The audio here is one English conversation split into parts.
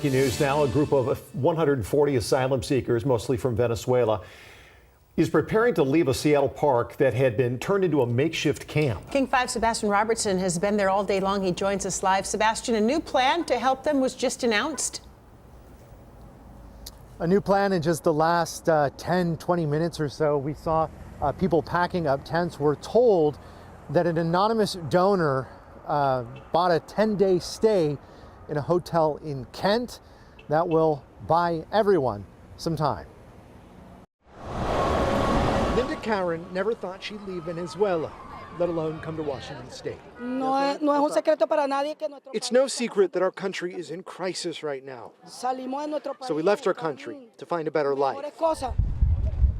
News now, a group of 140 asylum seekers, mostly from Venezuela, is preparing to leave a Seattle park that had been turned into a makeshift camp. King 5 Sebastian Robertson has been there all day long. He joins us live. Sebastian, a new plan to help them was just announced. A new plan in just the last 10-20 minutes or so. We saw people packing up tents. We're told that an anonymous donor bought a 10-day stay in a hotel in Kent that will buy everyone some time. Linda Karen never thought she'd leave Venezuela, let alone come to Washington State. It's no secret that our country is in crisis right now. So we left our country to find a better life.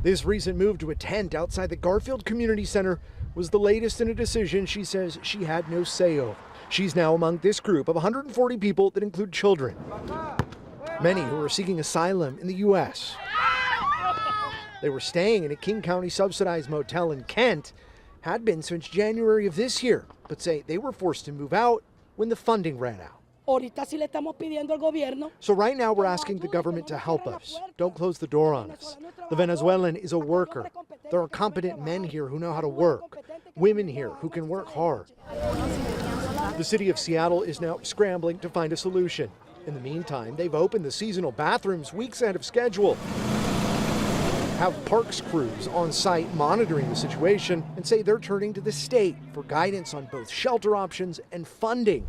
This recent move to a tent outside the Garfield Community Center was the latest in a decision she says she had no say over. She's now among this group of 140 people that include children, many who are seeking asylum in the U.S. They were staying in a King County subsidized motel in Kent, had been since January of this year, but say they were forced to move out when the funding ran out. So right now we're asking the government to help us. Don't close the door on us. The Venezuelan is a worker. There are competent men here who know how to work, women here who can work hard. The city of Seattle is now scrambling to find a solution. In the meantime, they've opened the seasonal bathrooms weeks ahead of schedule, have parks crews on site monitoring the situation, and say they're turning to the state for guidance on both shelter options and funding,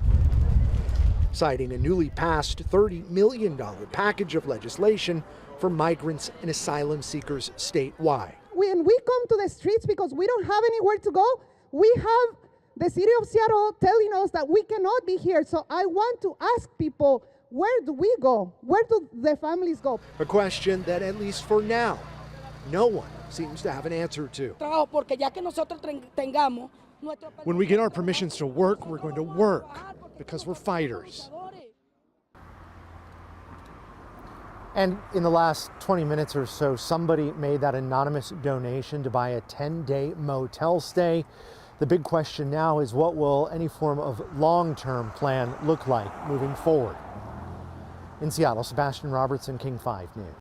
citing a newly passed $30 million package of legislation for migrants and asylum seekers statewide. When we come to the streets because we don't have anywhere to go, we have the city of Seattle telling us that we cannot be here. So I want to ask people, where do we go? Where do the families go? A question that, at least for now, no one seems to have an answer to. When we get our permissions to work, we're going to work because we're fighters. And in the last 20 minutes or so, somebody made that anonymous donation to buy a 10-day motel stay. The big question now is, what will any form of long-term plan look like moving forward? In Seattle, Sebastian Robertson, King 5 News.